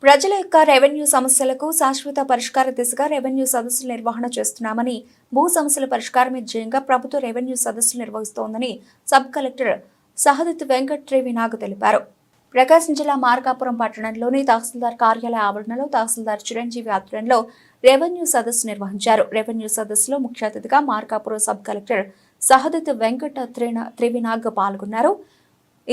ప్రజల యొక్క రెవెన్యూ సమస్యలకు శాశ్వత పరిష్కార దిశగా రెవెన్యూ సదస్సులు నిర్వహణ చేస్తున్నామని, భూ సమస్యల పరిష్కారమే ధ్యేయంగా ప్రభుత్వ రెవెన్యూ సదస్సులు నిర్వహిస్తోందని సబ్ కలెక్టర్ సహదిత్ వెంకట్ త్రివినాగ్ తెలిపారు. ప్రకాశం జిల్లా మార్కాపురం పట్టణంలోని తహసీల్దార్ కార్యాలయ ఆవరణలో తహసీల్దార్ చిరంజీవి ఆధ్వర్యంలో రెవెన్యూ సదస్సు నిర్వహించారు. రెవెన్యూ సదస్సులో ముఖ్య అతిథిగా మార్కాపురం సబ్ కలెక్టర్ సహదిత్ వెంకట్ త్రివినాగ్ పాల్గొన్నారు.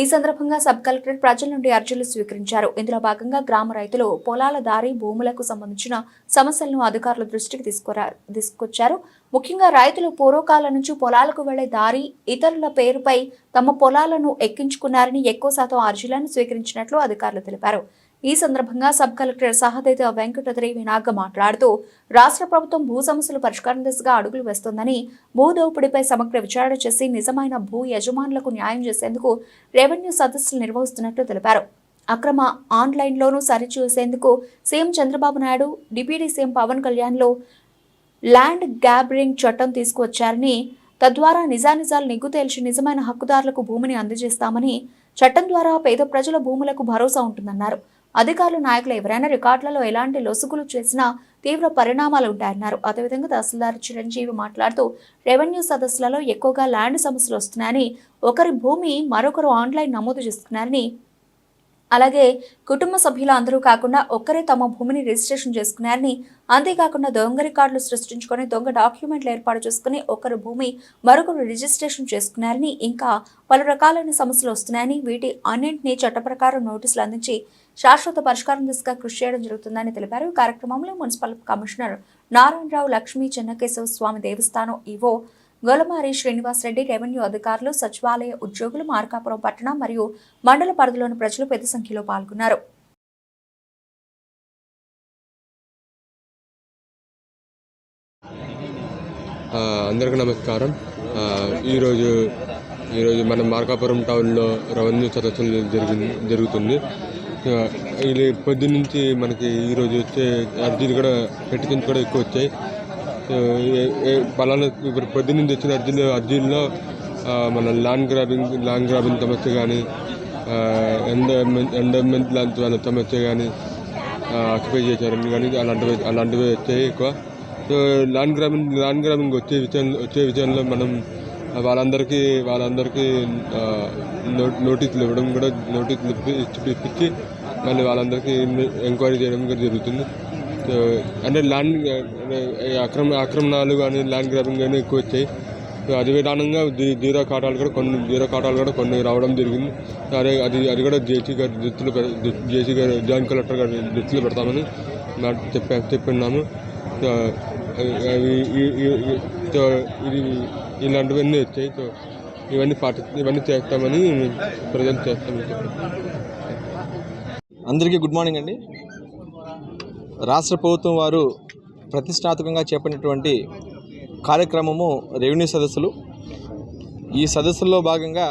ఈ సందర్భంగా సబ్ కలెక్టర్ ప్రజల నుండి అర్జీలు స్వీకరించారు. ఇందులో భాగంగా గ్రామ రైతులు పొలాల దారి భూములకు సంబంధించిన సమస్యలను అధికారుల దృష్టికి తీసుకొచ్చారు. ముఖ్యంగా రైతులు పూర్వకాలం నుంచి పొలాలకు వెళ్లే దారి, ఇతరుల పేరుపై తమ పొలాలను ఎక్కించుకున్నారని ఎక్కువ శాతం అర్జీలను స్వీకరించినట్లు అధికారులు తెలిపారు. ఈ సందర్భంగా సబ్ కలెక్టర్ సహదేత వెంకట త్రివినాగ్ మాట్లాడుతూ రాష్ట్ర ప్రభుత్వం భూ సమస్యల పరిష్కారం దిశగా అడుగులు వేస్తోందని, భూ దోపిడీపై సమగ్ర విచారణ చేసి నిజమైన భూ యజమానులకు న్యాయం చేసేందుకు రెవెన్యూ సదస్సులు నిర్వహిస్తున్నట్లు తెలిపారు. అక్రమ ఆన్లైన్లోనూ సరిచూసేందుకు CM Chandrababu Naidu, deputy CM Pawan కళ్యాణ్లో ల్యాండ్ గ్రాబింగ్ చట్టం తీసుకువచ్చారని, తద్వారా నిజానిజాలు నిగ్గు తేల్చి నిజమైన హక్కుదారులకు భూమిని అందజేస్తామని, చట్టం ద్వారా పేద ప్రజల భూములకు భరోసా ఉంటుందన్నారు. అధికారులు, నాయకులు ఎవరైనా రికార్డులలో ఎలాంటి లొసుగులు చేసినా తీవ్ర పరిణామాలు ఉంటాయన్నారు. అదేవిధంగా తహసీల్దార్ చిరంజీవి మాట్లాడుతూ రెవెన్యూ సదస్సులలో ఎక్కువగా ల్యాండ్ సమస్యలు వస్తున్నాయని, ఒకరి భూమి మరొకరు ఆన్లైన్ నమోదు చేస్తున్నారని, అలాగే కుటుంబ సభ్యులు అందరూ కాకుండా ఒక్కరే తమ భూమిని రిజిస్ట్రేషన్ చేసుకున్నారని, అంతేకాకుండా దొంగ రికార్డులు సృష్టించుకొని దొంగ డాక్యుమెంట్లు ఏర్పాటు చేసుకుని ఒకరు భూమి మరొకరు రిజిస్ట్రేషన్ చేసుకున్నారని, ఇంకా పలు రకాలైన సమస్యలు వస్తున్నాయని, వీటి అన్నింటినీ చట్ట ప్రకారం నోటీసులు అందించి శాశ్వత పరిష్కారం దిశగా కృషి చేయడం జరుగుతుందని తెలిపారు. ఈ కార్యక్రమంలో మున్సిపల్ కమిషనర్ నారాయణరావు, లక్ష్మీ చెన్నకేశవ స్వామి దేవస్థానం ఈవో గొలమారి శ్రీనివాసరెడ్డి, రెవెన్యూ అధికారులు, సచివాలయ ఉద్యోగులు, మార్కాపురం పట్టణం మరియు మండల పరిధిలోని ప్రజలు పెద్ద సంఖ్యలో పాల్గొన్నారు. అందరికీ నమస్కారం. ఈరోజు మన మార్కాపురం టౌన్లో రెవెన్యూ సదస్సులు జరుగుతుంది. ఇది పొద్దున్నుంచి మనకి ఈరోజు వచ్చే అర్జీలు కూడా పెట్టుకుని కూడా ఎక్కువ వచ్చాయి. పలానా ఇప్పుడు పొద్దున్నుంచి వచ్చిన అర్జీల్లో మన ల్యాండ్ గ్రాబింగ్ సమస్య కానీ, ఎండోమెంట్ లాంటి వాళ్ళ సమస్య కానీ, ఆక్యుపై చేశారని కానీ అలాంటివి వచ్చాయి ఎక్కువ. సో ల్యాండ్ గ్రాబింగ్ వచ్చే విషయంలో మనం వాళ్ళందరికీ నోటీసులు ఇవ్వడం కూడా, నోటీసులు ఇప్పించి మళ్ళీ వాళ్ళందరికీ ఎంక్వైరీ చేయడం కూడా జరుగుతుంది. సో అంటే ఆక్రమణాలు కానీ ల్యాండ్ గ్రాబింగ్ కానీ ఎక్కువ వచ్చాయి. సో అదే విధానంగా జీరో ఖాతాలు కూడా కొన్ని రావడం జరిగింది. అది కూడా జేసీ గారు జాయింట్ కలెక్టర్ గారి దృష్టిలో పెడతామని చెప్పిన్నాము. సో ఇది ఇలాంటివన్నీ వచ్చాయి. సో ఇవన్నీ చేస్తామని ప్రజెంట్ చేస్తామని చెప్పారు. అందరికీ గుడ్ మార్నింగ్ అండి. రాష్ట్ర ప్రభుత్వం వారు ప్రతిష్టాత్మకంగా చేపట్టినటువంటి కార్యక్రమము రెవెన్యూ సదస్సులు. ఈ సదస్సుల్లో భాగంగా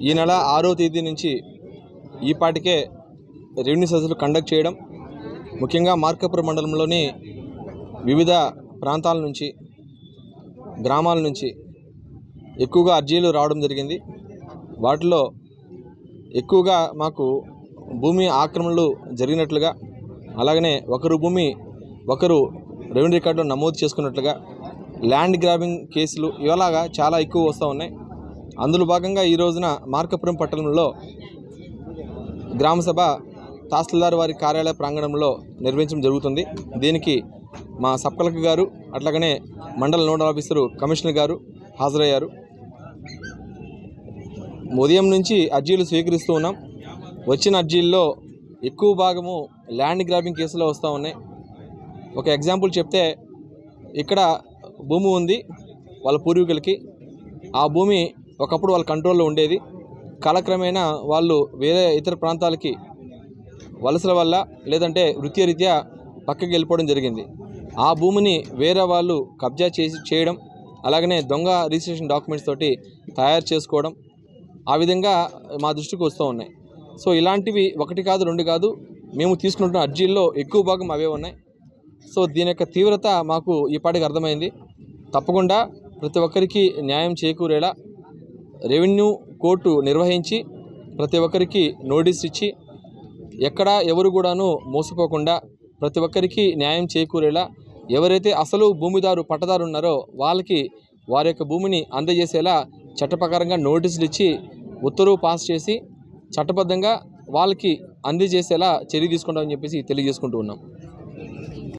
ఈ నెల 6వ తేదీ నుంచి ఈపాటికే రెవెన్యూ సదస్సులు కండక్ట్ చేయడం, ముఖ్యంగా మార్కాపురం మండలంలోని వివిధ ప్రాంతాల నుంచి, గ్రామాల నుంచి ఎక్కువగా అర్జీలు రావడం జరిగింది. వాటిలో ఎక్కువగా మాకు భూమి ఆక్రమణలు జరిగినట్లుగా, అలాగనే ఒకరు భూమి ఒకరు రెవెన్యూ రికార్డులో నమోదు చేసుకున్నట్లుగా, ల్యాండ్ గ్రాబింగ్ కేసులు ఇలాగా చాలా ఎక్కువ వస్తూ ఉన్నాయి. అందులో భాగంగా ఈ రోజున మార్కాపురం పట్టణంలో గ్రామసభ తహసీల్దార్ వారి కార్యాలయ ప్రాంగణంలో నిర్వహించడం జరుగుతుంది. దీనికి మా సబ్ కలెక్టర్ గారు, అట్లాగనే మండల నోడల్ ఆఫీసరు కమిషనర్ గారు హాజరయ్యారు. ఉదయం నుంచి అర్జీలు స్వీకరిస్తూ ఉన్నాం. వచ్చిన అర్జీల్లో ఎక్కువ భాగము ల్యాండ్ గ్రాబింగ్ కేసులో వస్తూ ఉన్నాయి. ఒక ఎగ్జాంపుల్ చెప్తే, ఇక్కడ భూమి ఉంది వాళ్ళ పూర్వీకులకి. ఆ భూమి ఒకప్పుడు వాళ్ళ కంట్రోల్లో ఉండేది. కాలక్రమేణా వాళ్ళు వేరే ఇతర ప్రాంతాలకి వలసల వల్ల లేదంటే వృత్తిరీత్యా పక్కకి వెళ్ళిపోవడం జరిగింది. ఆ భూమిని వేరే వాళ్ళు కబ్జా చేయడం, అలాగనే దొంగ రిజిస్ట్రేషన్ డాక్యుమెంట్స్ తోటి తయారు చేసుకోవడం, ఆ విధంగా మా దృష్టికి వస్తూ ఉన్నాయి. సో ఇలాంటివి ఒకటి కాదు, రెండు కాదు, మేము తీసుకుంటున్న అర్జీల్లో ఎక్కువ భాగం అవే ఉన్నాయి. సో దీని యొక్క తీవ్రత మాకు ఈపాటికి అర్థమైంది. తప్పకుండా ప్రతి ఒక్కరికి న్యాయం చేకూరేలా రెవెన్యూ కోర్టు నిర్వహించి ప్రతి ఒక్కరికి నోటీస్ ఇచ్చి ఎక్కడా ఎవరు కూడాను మోసపోకుండా ప్రతి ఒక్కరికి న్యాయం చేకూరేలా ఎవరైతే అసలు భూమిదారు పట్టదారు ఉన్నారో వాళ్ళకి వారి యొక్క భూమిని అందజేసేలా చట్టప్రకారంగా నోటీసులు ఇచ్చి ఉత్తర్వు పాస్ చేసి చట్టబద్ధంగా వాళ్ళకి అందజేసేలా చర్య తీసుకుంటామని చెప్పేసి తెలియజేసుకుంటూ ఉన్నాం.